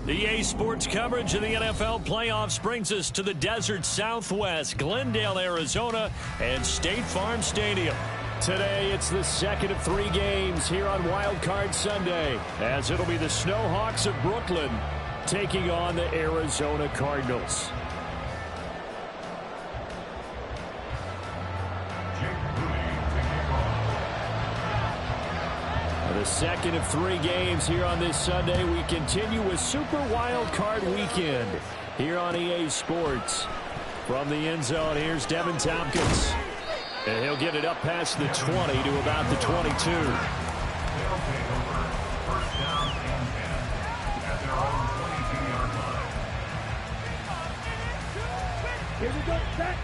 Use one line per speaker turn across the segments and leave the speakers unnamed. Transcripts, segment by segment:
EA Sports coverage of the NFL playoffs brings us to the desert Southwest, Glendale, Arizona, and State Farm Stadium. Today, it's the second of 3 games here on Wild Card Sunday, as it'll be the Snowhawks of Brooklyn taking on the Arizona Cardinals. The second of 3 games here on this Sunday. We continue with Super Wild Card Weekend here on EA Sports. From the end zone, here's Devin Tompkins. And he'll get it up past the 20 to about the 22.
Here we go, set.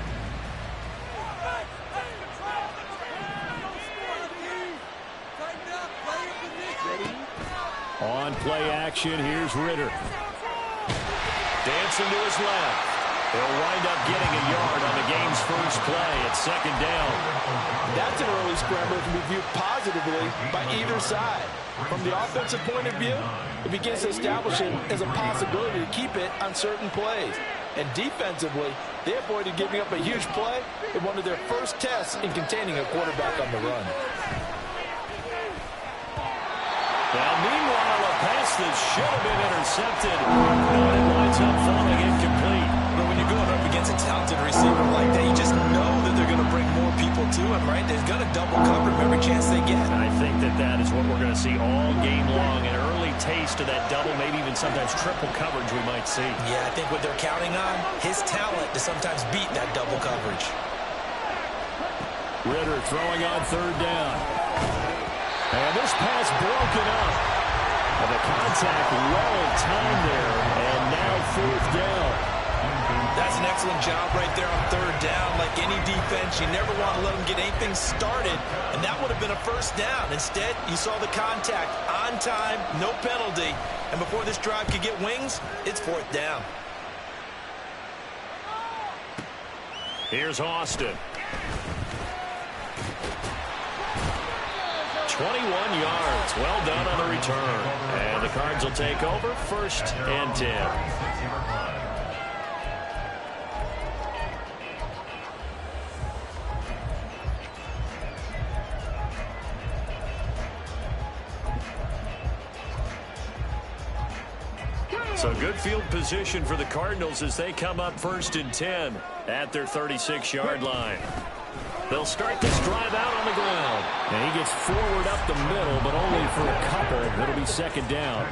On play action, here's Ritter. Dancing to his left. He'll wind up getting a yard on the game's first play at second down.
That's an early scramble that can be viewed positively by either side. From the offensive point of view, it begins to establish it as a possibility to keep it on certain plays. And defensively, they avoided giving up a huge play in one of their first tests in containing a quarterback on the run.
Now, meanwhile, a pass that should have been intercepted. But it winds up falling incomplete.
But when you're going up against a talented receiver like that, you just know that they're going to bring more people to him, right? They're going to double cover him every chance they get.
I think that is what we're going to see all game long. An early taste of that double, maybe even sometimes triple coverage we might see.
Yeah, I think what they're counting on, his talent to sometimes beat that double coverage.
Ritter throwing on third down. And this pass broken up. And the contact well timed there. And now fourth down.
That's an excellent job right there on third down. Like any defense, you never want to let them get anything started. And that would have been a first down. Instead, you saw the contact on time, no penalty. And before this drive could get wings, it's fourth down.
Here's Austin. 21 yards. Well done on the return. And the Cards will take over first and 10. So good field position for the Cardinals as they come up first and 10 at their 36-yard line. They'll start this drive out on the ground. And he gets forward up the middle, but only for a couple. It'll be second down.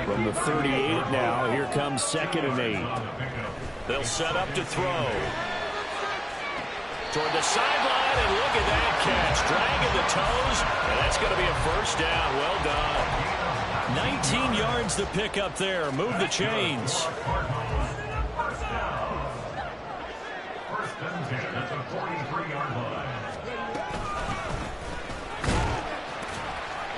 From the 38 now, here comes second and 8. They'll set up to throw. Toward the sideline, and look at that catch. Dragging the toes, and that's going to be a first down. Well done. 19 yards to pick up there. Move the chains.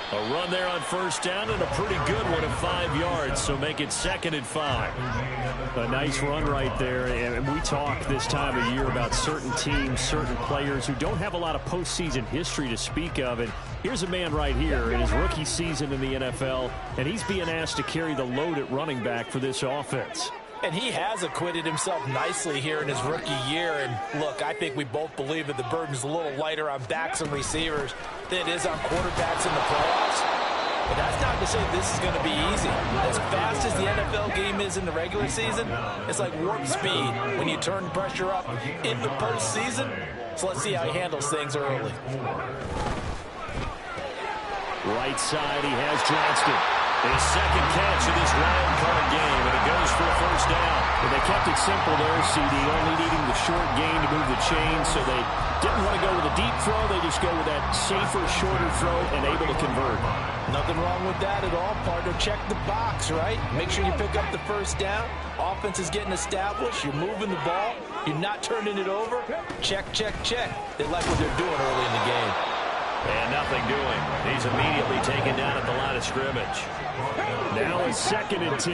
A run there on first down and a pretty good one at 5 yards, so make it second and 5. A nice run right there, and we talk this time of year about certain teams, certain players who don't have a lot of postseason history to speak of, and here's a man right here in his rookie season in the NFL, and he's being asked to carry the load at running back for this offense.
And he has acquitted himself nicely here in his rookie year. And look, I think we both believe that the burden's a little lighter on backs and receivers than it is on quarterbacks in the playoffs. But that's not to say this is going to be easy. As fast as the NFL game is in the regular season, it's like warp speed when you turn pressure up in the postseason. So let's see how he handles things early.
Right side, he has Johnston. His second catch of this wild card game, and it goes for a first down. And they kept it simple there, CD, only needing the short gain to move the chains, so they didn't want to go with a deep throw. They just go with that safer, shorter throw and able to convert.
Nothing wrong with that at all, partner. Check the box, right? Make sure you pick up the first down. Offense is getting established. You're moving the ball. You're not turning it over. Check, check, check. They like what they're doing early in the game.
And nothing doing. He's immediately taken down at the line of scrimmage. Now it's second and 10.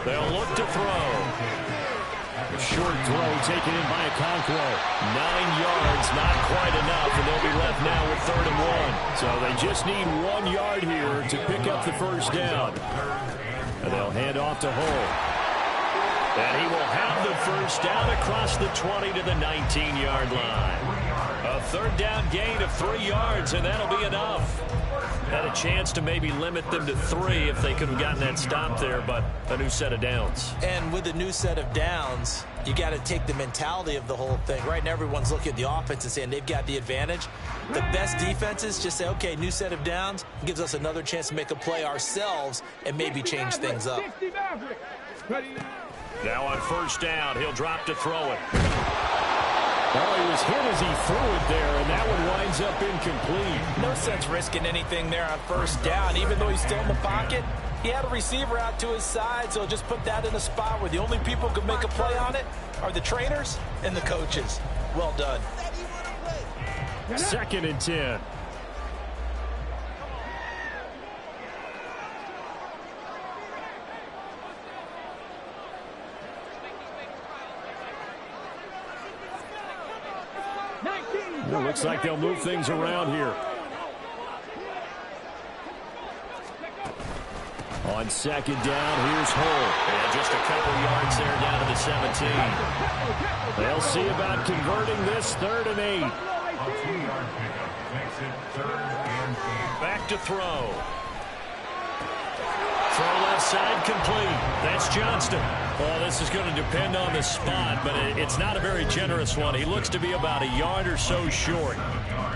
They'll look to throw. A short throw taken in by Okonkwo. 9 yards, not quite enough, and they'll be left now with 3rd and 1. So they just need 1 yard here to pick up the first down. And they'll hand off to Hull. And he will have the first down across the 20 to the 19-yard line. A 3rd down gain of 3 yards, and that'll be enough. Had a chance to maybe limit them to 3 if they could have gotten that stop there, but a new set of downs.
And with a new set of downs, you got to take the mentality of the whole thing. Right now, everyone's looking at the offense and saying they've got the advantage. The best defenses just say, okay, new set of downs gives us another chance to make a play ourselves and maybe change things up.
Now on 1st down, he'll drop to throw it. Well, he was hit as he threw it there, and that one winds up incomplete.
No sense risking anything there on 1st down. Even though he's still in the pocket, he had a receiver out to his side, so just put that in a spot where the only people who can make a play on it are the trainers and the coaches. Well done.
2nd and 10. It looks like they'll move things around here. On 2nd down, here's Hull. And just a couple yards there down to the 17. They'll see about converting this 3rd and 8. Back to throw. Throw left side complete. That's Johnston. Well, this is going to depend on the spot, but it's not a very generous one. He looks to be about a yard or so short.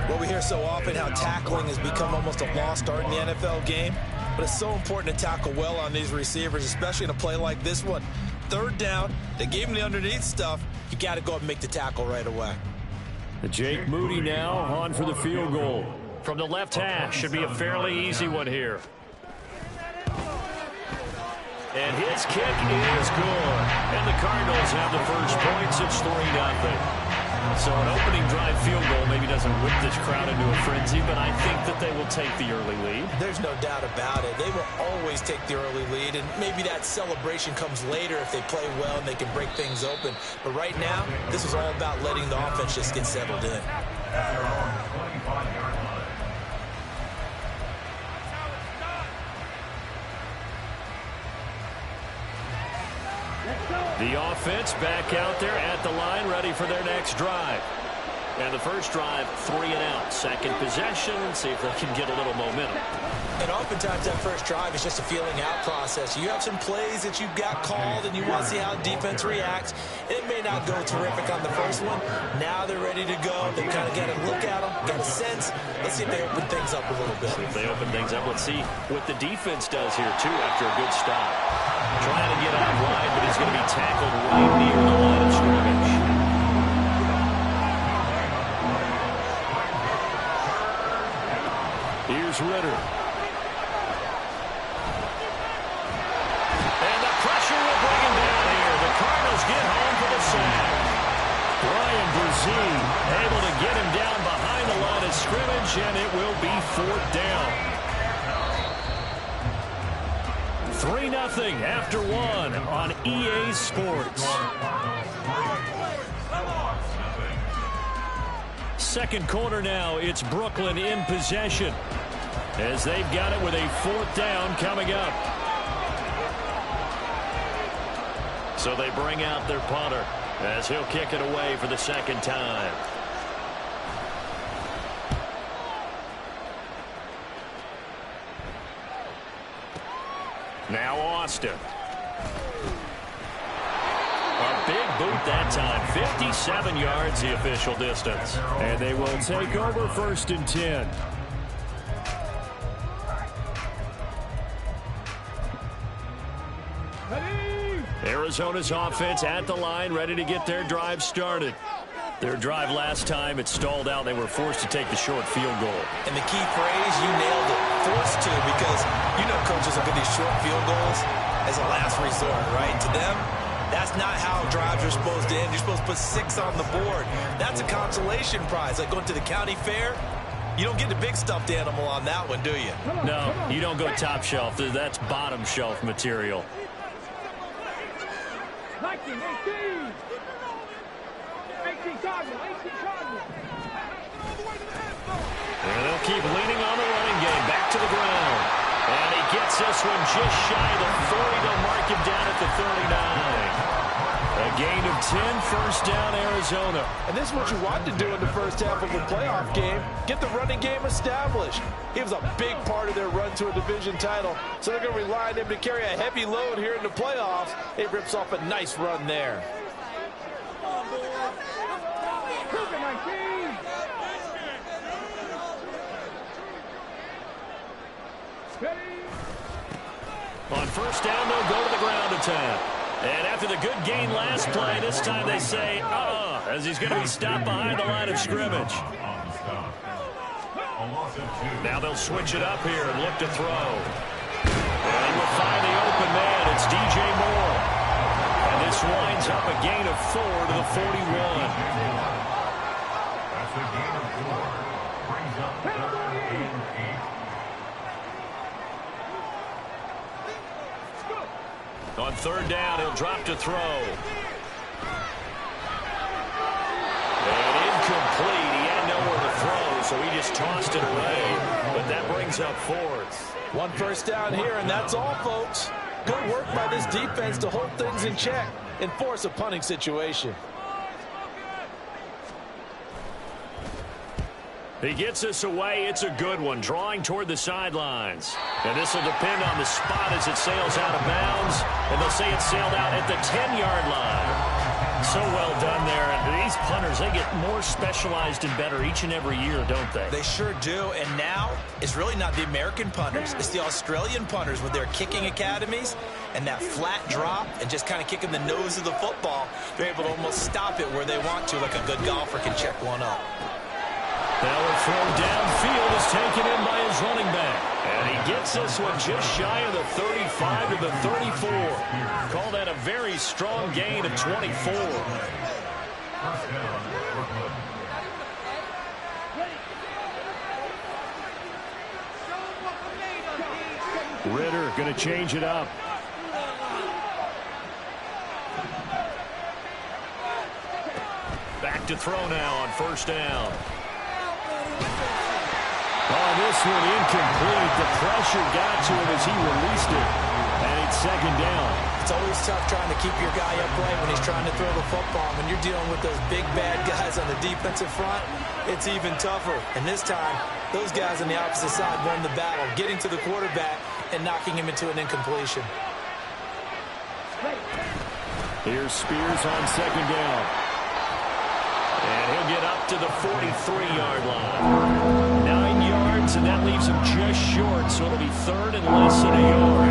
Well, we hear so often how tackling has become almost a lost art in the NFL game, but it's so important to tackle well on these receivers, especially in a play like this one. 3rd down, they gave him the underneath stuff. You got to go up and make the tackle right away.
Jake Moody now on for the field goal. From the left hash, should be a fairly easy one here. And his kick is good. And the Cardinals have the first points. It's 3-0. So an opening drive field goal maybe doesn't whip this crowd into a frenzy, but I think that they will take the early lead.
There's no doubt about it. They will always take the early lead, and maybe that celebration comes later if they play well and they can break things open. But right now, this is all about letting the offense just get settled in.
The offense back out there at the line, ready for their next drive. And the first drive, 3 and out. 2nd possession, see if they can get a little momentum.
And oftentimes that first drive is just a feeling out process. You have some plays that you've got called and you want to see how defense reacts. It may not go terrific on the first one. Now they're ready to go. They've kind of got to look at them, got a sense. Let's see if they open things up a little bit.
If they open things up, let's see what the defense does here, too, after a good stop. Trying to get out wide, but he's going to be tackled right near the line of scrimmage. Here's Ritter. And the pressure will bring him down here. The Cardinals get home for the sack. Brian Brzee able to get him down behind the line of scrimmage, and it will be 4th down. 3-0 after 1 on EA Sports. 2nd quarter now, it's Brooklyn in possession as they've got it with a 4th down coming up. So they bring out their punter as he'll kick it away for the 2nd time. Now Austin. A big boot that time. 57 yards the official distance. And they will take over 1st and 10. Arizona's offense at the line, ready to get their drive started. Their drive last time, it stalled out. They were forced to take the short field goal.
And the key phrase, you nailed it, forced to, because you know coaches look at these short field goals as a last resort, right? To them, that's not how drives are supposed to end. You're supposed to put 6 on the board. That's a consolation prize, like going to the county fair. You don't get the big stuffed animal on that one, do you?
No, you don't go top shelf. That's bottom shelf material.
19, 18. 18 Cardinal, 18 Cardinal.
And they'll keep leaning on the running game. Back to the ground. And he gets this one just shy of the 40. They'll mark him down at the 39. A gain of 10, first down, Arizona.
And this is what you want to do in the first half of a playoff game. Get the running game established. He was a big part of their run to a division title. So they're going to rely on him to carry a heavy load here in the playoffs. He rips off a nice run there.
On first down, they'll go to the ground attack. And after the good gain last play, this time they say, as he's going to be stopped behind the line of scrimmage. Now they'll switch it up here and look to throw. And we'll find the open man. It's DJ Moore. And this winds up a gain of 4 to the 41.
That's a gain of 4. Brings up third and 8.
On third down, he'll drop to throw. And incomplete. He had nowhere to throw, so he just tossed it away. But that brings up fourth.
One first down here, and that's all, folks. Good work by this defense to hold things in check and force a punting situation.
He gets us away. It's a good one. Drawing toward the sidelines. And this will depend on the spot as it sails out of bounds. And they'll say it sailed out at the 10-yard line. So well done there. And these punters, they get more specialized and better each and every year, don't they?
They sure do. And now it's really not the American punters. It's the Australian punters with their kicking academies and that flat drop and just kind of kicking the nose of the football. They're able to almost stop it where they want to, like a good golfer can check one up.
Now a throw downfield is taken in by his running back. And he gets this one just shy of the 35 to the 34. Call that a very strong gain of 24. Ritter going to change it up. Back to throw now on first down. Oh, this one incomplete. The pressure got to him as he released it. And it's second down.
It's always tough trying to keep your guy upright when he's trying to throw the football. When you're dealing with those big, bad guys on the defensive front, it's even tougher. And this time, those guys on the opposite side won the battle, getting to the quarterback and knocking him into an incompletion.
Here's Spears on second down. And he'll get up to the 43-yard line. 9 yards, and that leaves him just short, so it'll be third and less than a yard.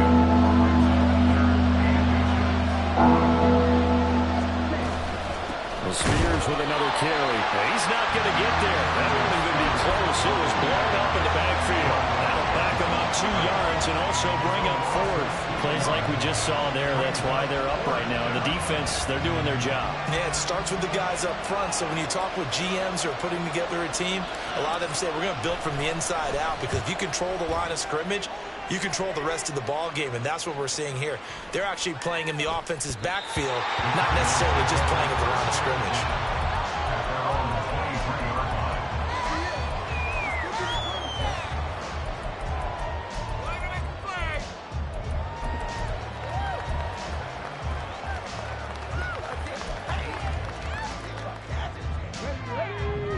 Well, Spears with another carry. He's not going to get there. That wasn't going to be close. It was blown up in the backfield. That'll back him up 2 yards and also bring up fourth. Plays like we just saw there. That's why they're up right now. And the defense, they're doing their job.
Yeah, it starts with the guys up front. So when you talk with GMs who are putting together a team, a lot of them say we're going to build from the inside out, because if you control the line of scrimmage, you control the rest of the ball game, and that's what we're seeing here. They're actually playing in the offense's backfield, not necessarily just playing at the line of scrimmage.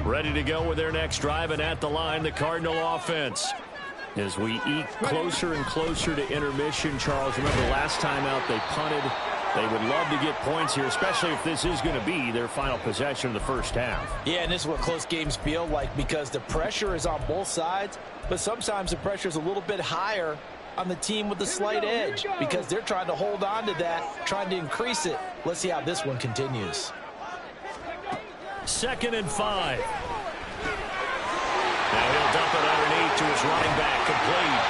Ready to go with their next drive, and at the line, the Cardinal offense. As we eke closer and closer to intermission, Charles, remember last time out they punted. They would love to get points here, especially if this is going to be their final possession of the first half.
Yeah, and this is what close games feel like, because the pressure is on both sides, but sometimes the pressure is a little bit higher on the team with the slight edge, because they're trying to hold on to that, trying to increase it. Let's see how this one continues.
2nd and 5. Now he'll dump it underneath to his running back, complete.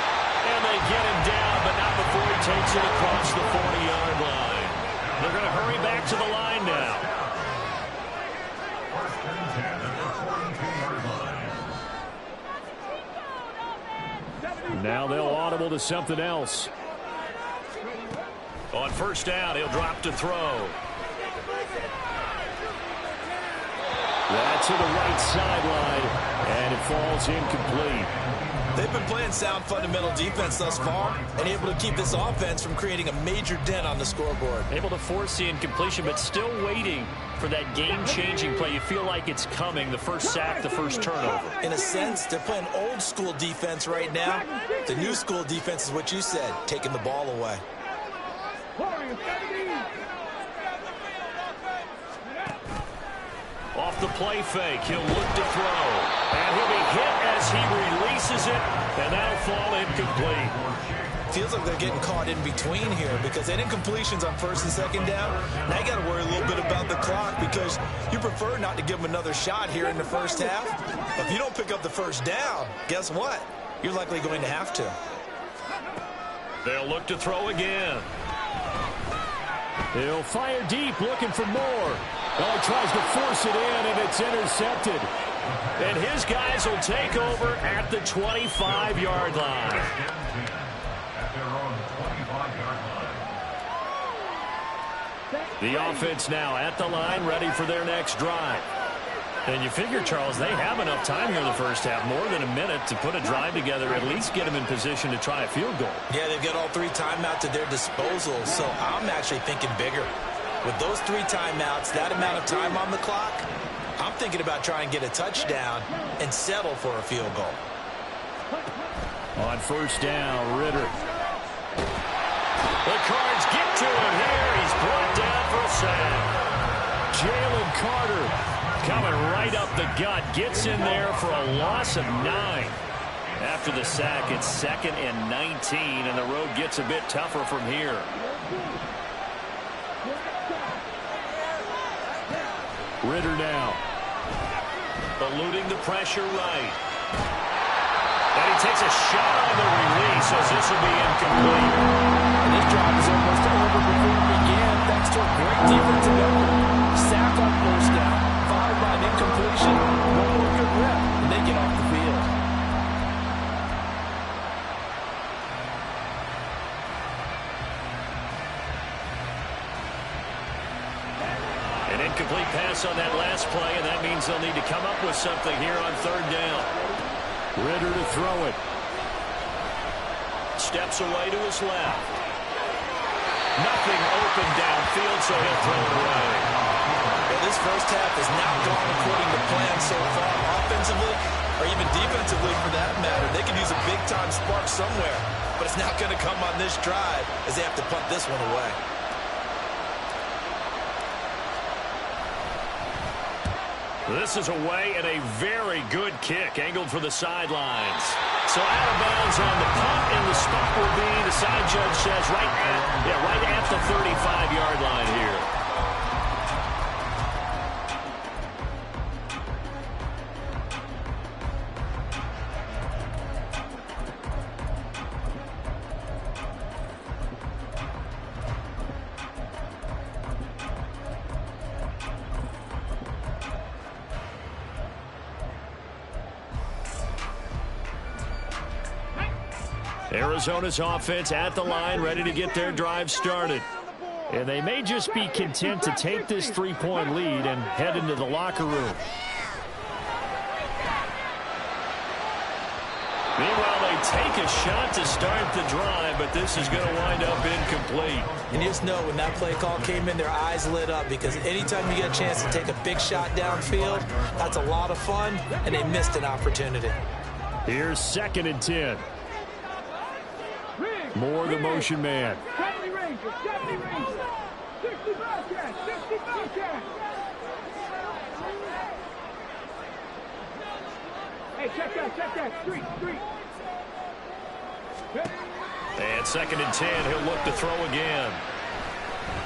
And they get him down, but not before he takes it across the 40-yard line. They're going to hurry back to the line now. Now they'll audible to something else. On first down, he'll drop to throw. That's to the right sideline, and it falls incomplete.
They've been playing sound fundamental defense thus far and able to keep this offense from creating a major dent on the scoreboard.
Able to force the incompletion, but still waiting for that game-changing play. You feel like it's coming, the first sack, the first turnover.
In a sense, they're playing old-school defense right now. The new-school defense is what you said, taking the ball away.
Off the play fake, he'll look to throw. And he'll be hit as he releases it, and that'll fall incomplete.
Feels like they're getting caught in between here because they didn't completions on first and second down. Now you got to worry a little bit about the clock because you prefer not to give them another shot here in the first half. But if you don't pick up the first down, guess what? You're likely going to have to.
They'll look to throw again. He'll fire deep, looking for more. Oh, he tries to force it in, and it's intercepted. And his guys will take over at the 25-yard line. The offense now at the line, ready for their next drive. And you figure, Charles, they have enough time here in the first half, more than a minute, to put a drive together, at least get them in position to try a field goal.
Yeah, they've got all three timeouts at their disposal, so I'm actually thinking bigger. With those three timeouts, that amount of time on the clock, I'm thinking about trying to get a touchdown and settle for a field goal.
On first down, Ritter. The Cards get to him here. He's brought down for a sack. Jalen Carter coming right up the gut. Gets in there for a loss of 9. After the sack, it's 2nd and 19, and the road gets a bit tougher from here. Ritter now. Eluding the pressure right. And he takes a shot on the release as this will be incomplete.
And this drive is almost over before it began thanks to a great defensive effort. Sack on first down, followed by an incompletion. One more good rep, and they get off the field.
An incomplete pass on that last play, and that means they'll need to come up with something here on third down. Ritter to throw it. Steps away to his left. Nothing open downfield, so he'll throw it away.
Well, this first half has not gone according to plan so far, offensively or even defensively for that matter. They can use a big-time spark somewhere, but it's not going to come on this drive as they have to punt this one away.
This is away and a very good kick, angled for the sidelines. So out of bounds on the punt, and the spot will be, the side judge says, right at the 35-yard line here. Arizona's offense at the line, ready to get their drive started. And they may just be content to take this 3-point lead and head into the locker room. Meanwhile, they take a shot to start the drive, but this is going to wind up incomplete.
And you just know when that play call came in, their eyes lit up because anytime you get a chance to take a big shot downfield, that's a lot of fun, and they missed an opportunity.
Here's 2nd and 10. More the motion man.
70 Rangers, 70 Rangers. 60 Bobcats, 60 Bobcats. Hey, check that. Street.
And 2nd and 10, he'll look to throw again.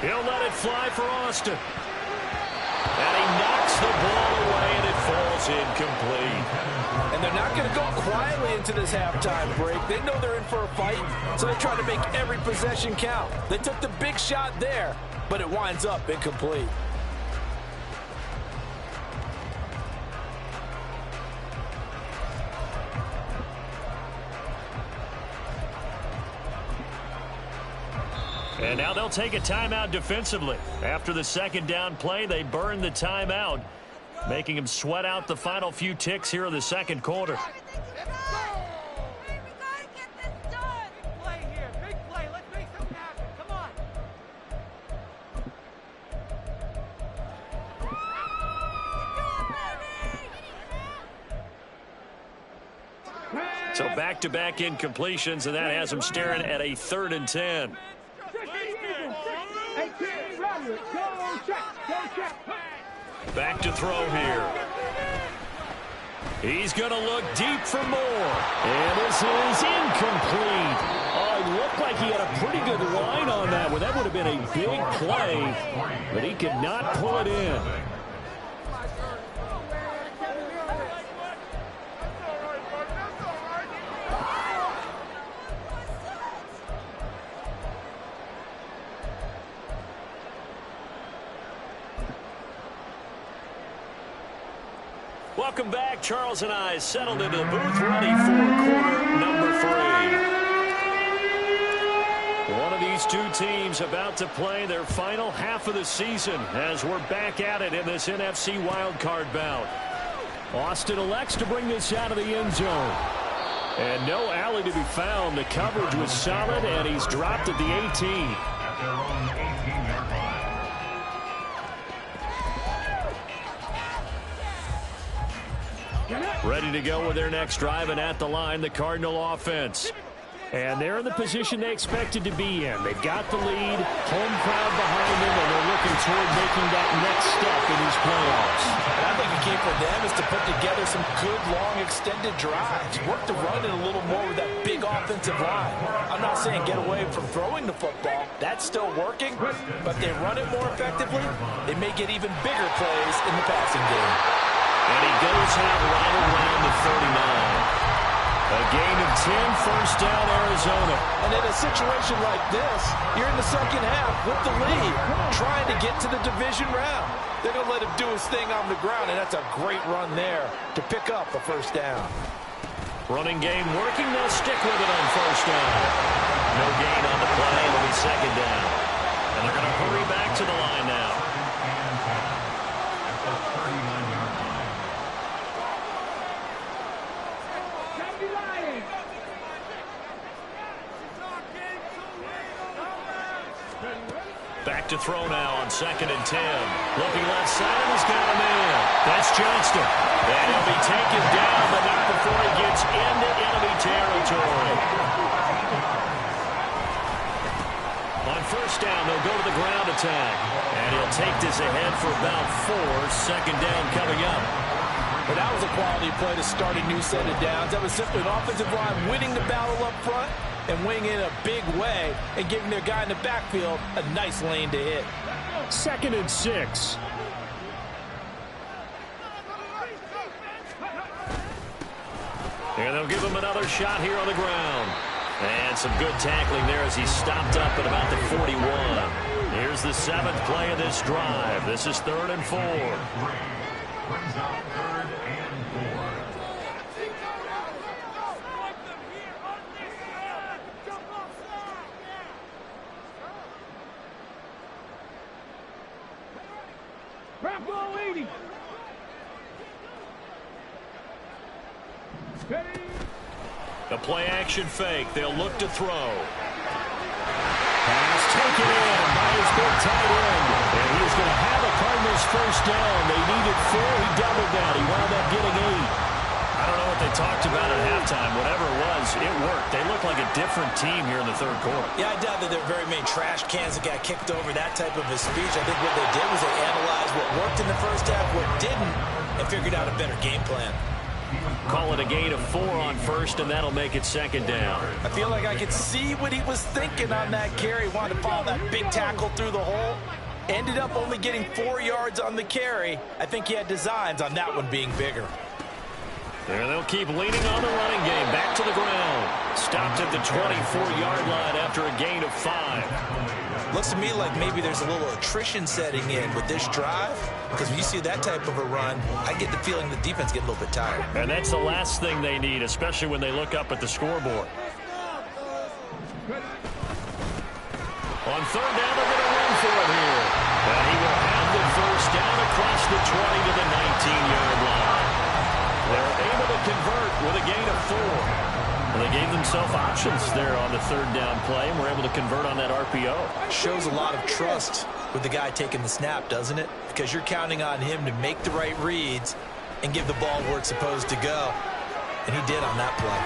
He'll let it fly for Austin. And he knocks the ball away, and it falls incomplete.
And they're not going to go quietly into this halftime break. They know they're in for a fight, so they try to make every possession count. They took the big shot there, but it winds up incomplete.
And now they'll take a timeout defensively. After the second down play, they burn the timeout, making them sweat out the final few ticks here in the second quarter. So back-to-back incompletions, and that has them staring at a 3rd and 10. Back to throw here. He's going to look deep for more. And this is incomplete. Oh, it looked like he had a pretty good line on that one. That would have been a big play, but he could not pull it in. Welcome back. Charles and I settled into the booth, ready for quarter number 3. One of these two teams about to play their final half of the season as we're back at it in this NFC wildcard bout. Austin elects to bring this out of the end zone. And no alley to be found. The coverage was solid, and he's dropped at the 18.
At their own 18-yard line.
Ready to go with their next drive, and at the line, the Cardinal offense. And they're in the position they expected to be in. They've got the lead, home crowd behind them, and they're looking toward making that next step in these playoffs.
And I think the key for them is to put together some good, long, extended drives. Work the run in a little more with that big offensive line. I'm not saying get away from throwing the football. That's still working, but they run it more effectively. They may get even bigger plays in the passing game.
And he goes out right around the 39. A gain of 10, first down, Arizona.
And in a situation like this, you're in the second half with the lead, trying to get to the division round. They're going to let him do his thing on the ground, and that's a great run there to pick up a first down.
Running game working. They'll stick with it on first down. No gain on the play. It'll be second down. And they're going to hurry back to the line now.
At the 39-yard line.
Back to throw now on 2nd and 10. Looking left side, and he's got him in. That's Johnston. And he'll be taken down, but not before he gets into enemy territory. On first down, they'll go to the ground attack. And he'll take this ahead for about 4. Second down coming up.
But that was a quality play to start a new set of downs. That was simply an offensive line winning the battle up front and winning in a big way and giving their guy in the backfield a nice lane to hit.
2nd and 6. And they'll give him another shot here on the ground. And some good tackling there as he stopped up at about the 41. Here's the 7th play of this drive. This is 3rd and 4.
Brings up 3rd and 4.
Back ball 80.
The play action fake. They'll look to throw. Pass taken in by his big tight end. And he's going to have a Cardinals first down. They needed 4. He doubled that. He wound up getting 8. I don't know what they talked about at halftime. Whatever it was, it worked. They look like a different team here in the 3rd quarter.
Yeah, I doubt that there are very many trash cans that got kicked over, that type of a speech. I think what they did was they analyzed what worked in the first half, what didn't, and figured out a better game plan.
Call it a gain of 4 on first, and that'll make it second down.
I feel like I could see what he was thinking on that carry. Wanted to follow that big tackle through the hole. Ended up only getting 4 yards on the carry. I think he had designs on that one being bigger.
There they'll keep leaning on the running game. Back to the ground. Stopped at the 24-yard line after a gain of 5.
Looks to me like maybe there's a little attrition setting in with this drive, because when you see that type of a run, I get the feeling the defense get a little bit tired.
And that's the last thing they need, especially when they look up at the scoreboard. On On third down, they're going to run for it here. And he will have the first down across the 20 to the 19-yard line. They're able to convert with a gain of 4. Well, they gave themselves options there on the third down play, and were able to convert on that RPO.
Shows a lot of trust with the guy taking the snap, doesn't it? Because you're counting on him to make the right reads and give the ball where it's supposed to go. And he did on that play.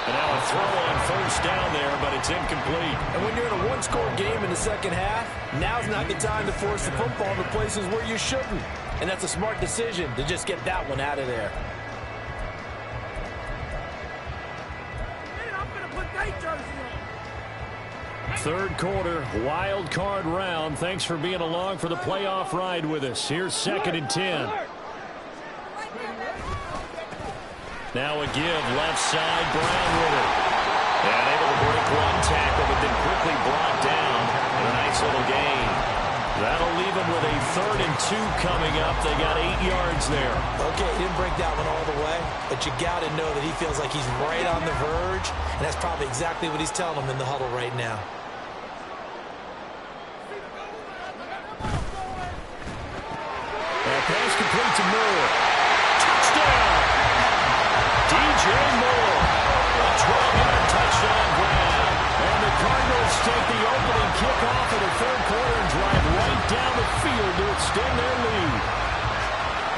And now a throw on first down there, but it's incomplete.
And when you're in a one-score game in the second half, now's not the time to force the football into places where you shouldn't. And that's a smart decision to just get that one out of there.
Third quarter, wild card round. Thanks for being along for the playoff ride with us. Here's 2nd and 10. Now a give, left side, Brown with it. And able to break one tackle, but then quickly brought down. And a nice little gain. That'll leave them with a 3rd and 2 coming up. They got 8 yards there.
Okay, he didn't break that one all the way, but you got to know that he feels like he's right on the verge, and that's probably exactly what he's telling them in the huddle right now.
Pass complete to Moore. Touchdown! DJ Moore. A 12-yard touchdown grab. And the Cardinals take the opening kickoff of the third quarter and drive right down the field to extend their lead.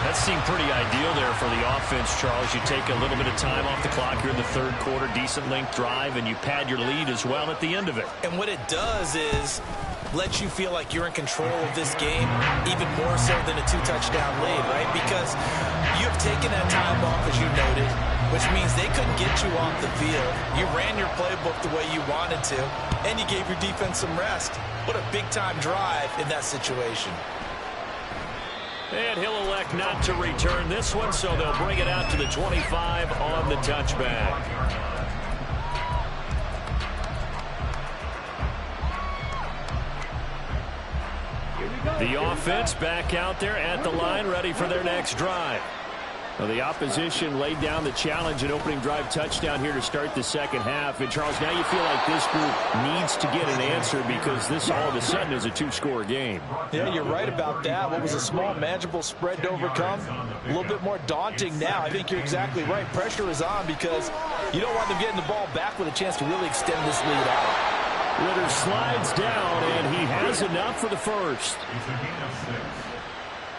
That seemed pretty ideal there for the offense, Charles. You take a little bit of time off the clock here in the third quarter, decent length drive, and you pad your lead as well at the end of it.
And what it does is let you feel like you're in control of this game even more so than a 2-touchdown lead, right? Because you have taken that time off, as you noted, which means they couldn't get you off the field. You ran your playbook the way you wanted to, and you gave your defense some rest. What a big-time drive in that situation.
And he'll elect not to return this one, so they'll bring it out to the 25 on the touchback. The offense back out there at the line, ready for their next drive. Well, the opposition laid down the challenge and opening drive touchdown here to start the second half. And, Charles, now you feel like this group needs to get an answer because this all of a sudden is a 2-score game.
Yeah, you're right about that. What was a small, manageable spread to overcome, a little bit more daunting now. I think you're exactly right. Pressure is on because you don't want them getting the ball back with a chance to really extend this lead out.
Ritter slides down, and he has enough for the first.
It's a gain of 6.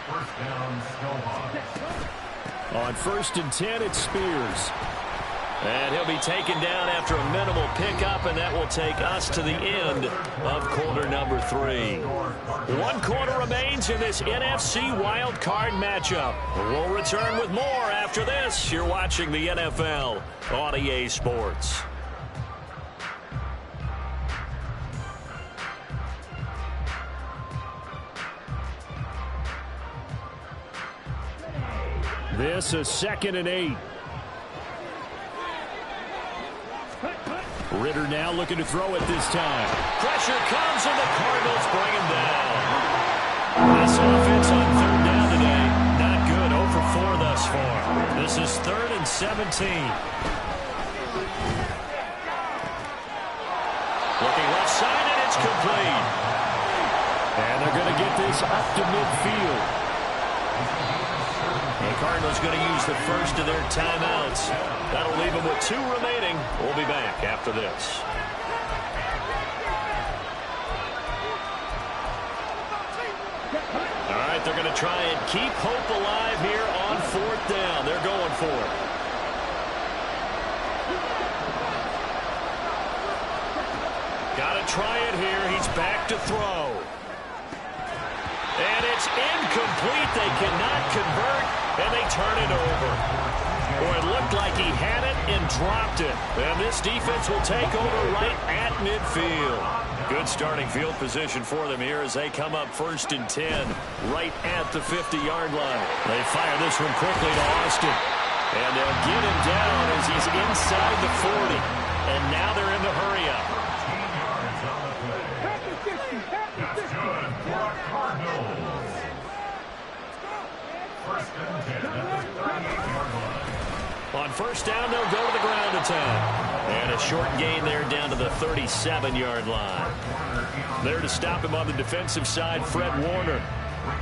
First down, Snowhawks.
On 1st and 10, it's Spears. And he'll be taken down after a minimal pickup, and that will take us to the end of quarter number 3. 1 quarter remains in this NFC Wild Card matchup. We'll return with more after this. You're watching the NFL on EA Sports. This is 2nd and 8. Ritter now looking to throw it this time. Pressure comes, and the Cardinals bring him down. This offense on third down today, not good. 0 for 4 thus far. This is 3rd and 17. Looking left side, and it's complete. And they're going to get this up to midfield. The Cardinals going to use the first of their timeouts. That'll leave them with 2 remaining. We'll be back after this. All right, they're going to try and keep hope alive here on 4th down. They're going for it. Got to try it here. He's back to throw. And it's incomplete. They cannot convert, and they turn it over. Boy, it looked like he had it and dropped it. And this defense will take over right at midfield. Good starting field position for them here as they come up 1st and 10 right at the 50-yard line. They fire this one quickly to Austin. And they'll get him down as he's inside the 40. And now they're in the hurry-up.
15 yards on the play. That's good for Cardinals. First and 10 at the 38-yard line.
On 1st down, they'll go to the ground attack. And a short gain there down to the 37-yard line. There to stop him on the defensive side, Fred Warner.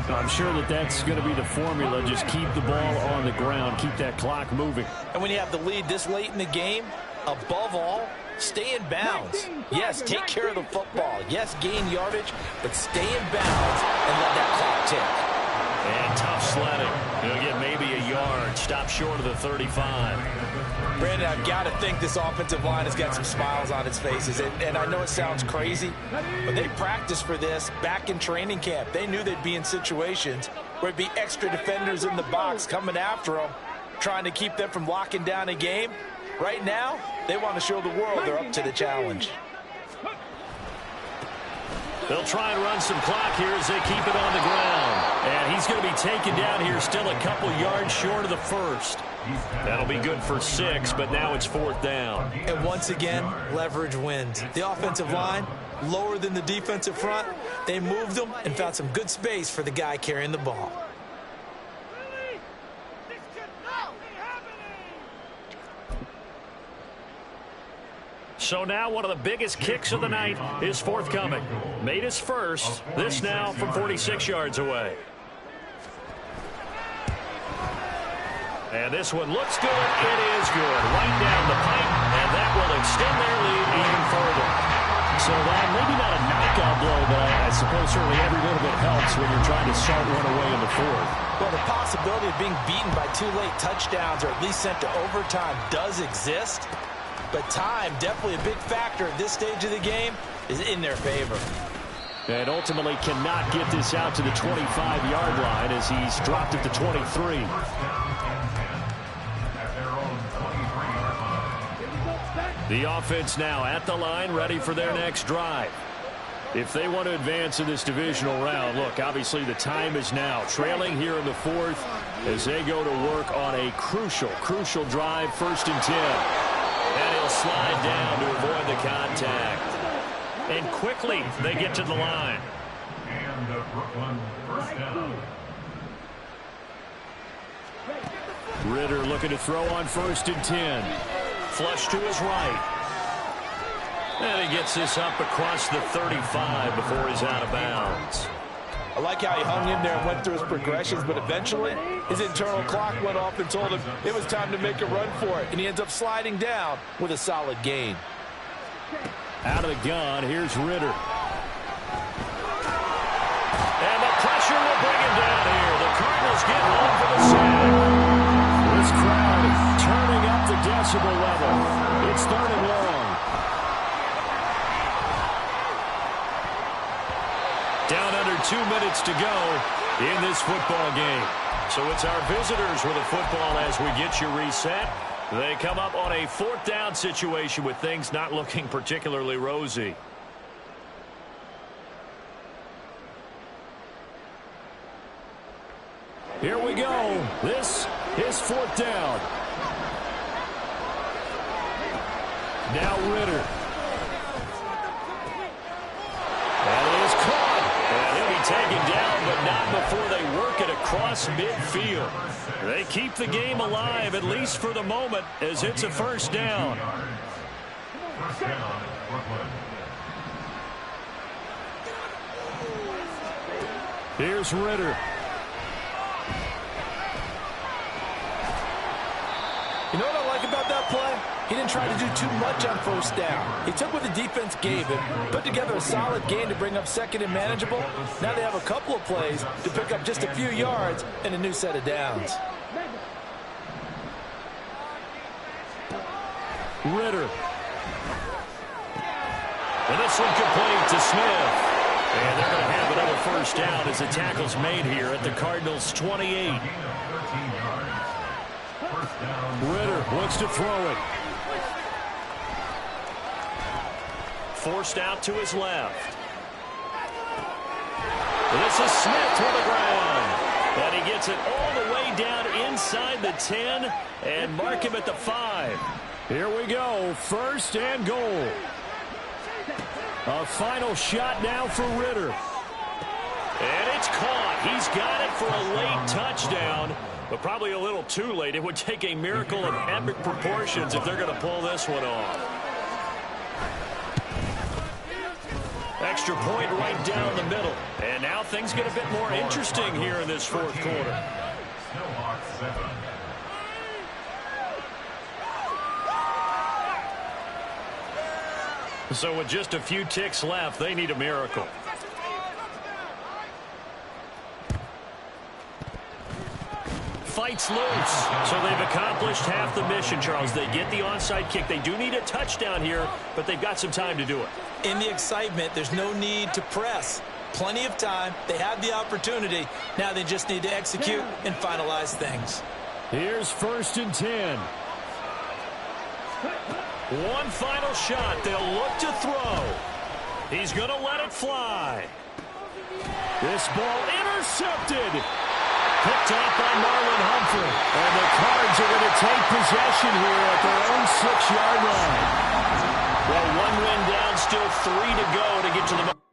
I'm sure that's going to be the formula. Just keep the ball on the ground. Keep that clock moving.
And when you have the lead this late in the game, above all, stay in bounds. Yes, take care of the football. Yes, gain yardage, but stay in bounds and let that clock tick.
And tough sledding. He'll get maybe a yard. Stop short of the 35.
Brandon, I've got to think this offensive line has got some smiles on its faces. And I know it sounds crazy, but they practiced for this back in training camp. They knew they'd be in situations where it'd be extra defenders in the box coming after them, trying to keep them from locking down a game. Right now, they want to show the world they're up to the challenge.
They'll try and run some clock here as they keep it on the ground. And he's going to be taken down here, still a couple yards short of the first. That'll be good for 6, but now it's 4th down.
And once again, leverage wins. The offensive line, lower than the defensive front. They moved them and found some good space for the guy carrying the ball.
So now one of the biggest kicks of the night is forthcoming. Made his first. This now from 46 yards away. And this one looks good. It is good. Right down the pipe, and that will extend their lead even further. So that maybe not a knockout blow, but I suppose certainly every little bit helps when you're trying to start one away in the 4th.
Well, the possibility of being beaten by 2 late touchdowns or at least sent to overtime does exist. But time, definitely a big factor at this stage of the game, is in their favor.
And ultimately cannot get this out to the 25-yard line as he's dropped it to 23. The offense now at the line, ready for their next drive. If they want to advance in this divisional round, look, obviously the time is now. Trailing here in the 4th as they go to work on a crucial drive, 1st and 10. And he'll slide down to avoid the contact. And quickly they get to the line.
And Brooklyn, 1st down.
Ritter looking to throw on 1st and 10. Flush to his right. And he gets this up across the 35 before he's out of bounds.
I like how he hung in there and went through his progressions, but eventually his internal clock went off and told him it was time to make a run for it, and he ends up sliding down with a solid gain.
Out of the gun, here's Ritter. And the pressure will bring him down here. The Cardinals get one for the sack. This crowd turning up the decibel level. It's 3rd and long. Down under 2 minutes to go in this football game. So it's our visitors with the football as we get you reset. They come up on a 4th down situation with things not looking particularly rosy. Here we go. This is 4th down. Now Ritter. And it is caught. And he'll be taken down, but not before they work it across midfield. They keep the game alive, at least for the moment, as it's a 1st down.
1st down, Brooklyn.
Here's Ritter.
You know what I like about that play? He didn't try to do too much on 1st down. He took what the defense gave him, put together a solid game to bring up 2nd and manageable. Now they have a couple of plays to pick up just a few yards and a new set of downs.
Ritter. And this one complete to Smith. And they're going to have another 1st down as the tackle's made here at the Cardinals' 28. Ritter wants to throw it. Forced out to his left. This is Smith to the ground. And he gets it all the way down inside the 10 and mark him at the 5. Here we go. 1st and goal. A final shot now for Ritter. And it's caught. He's got it for a late touchdown, but probably a little too late. It would take a miracle of epic proportions if they're going to pull this one off. extra point right down the middle. And now things get a bit more interesting here in this fourth quarter.
Snowhawks 7.
So with just a few ticks left, they need a miracle. Fights loose. So they've accomplished half the mission, Charles. They get the onside kick. They do need a touchdown here, but they've got some time to do it.
In the excitement, there's no need to press. Plenty of time. They have the opportunity. Now they just need to execute and finalize things.
Here's 1st and 10. One final shot. They'll look to throw. He's going to let it fly. This ball intercepted. Picked off by Marlon Humphrey. And the Cards are going to take possession here at their own 6-yard line. Well, one win down, still 3 to go to get to the...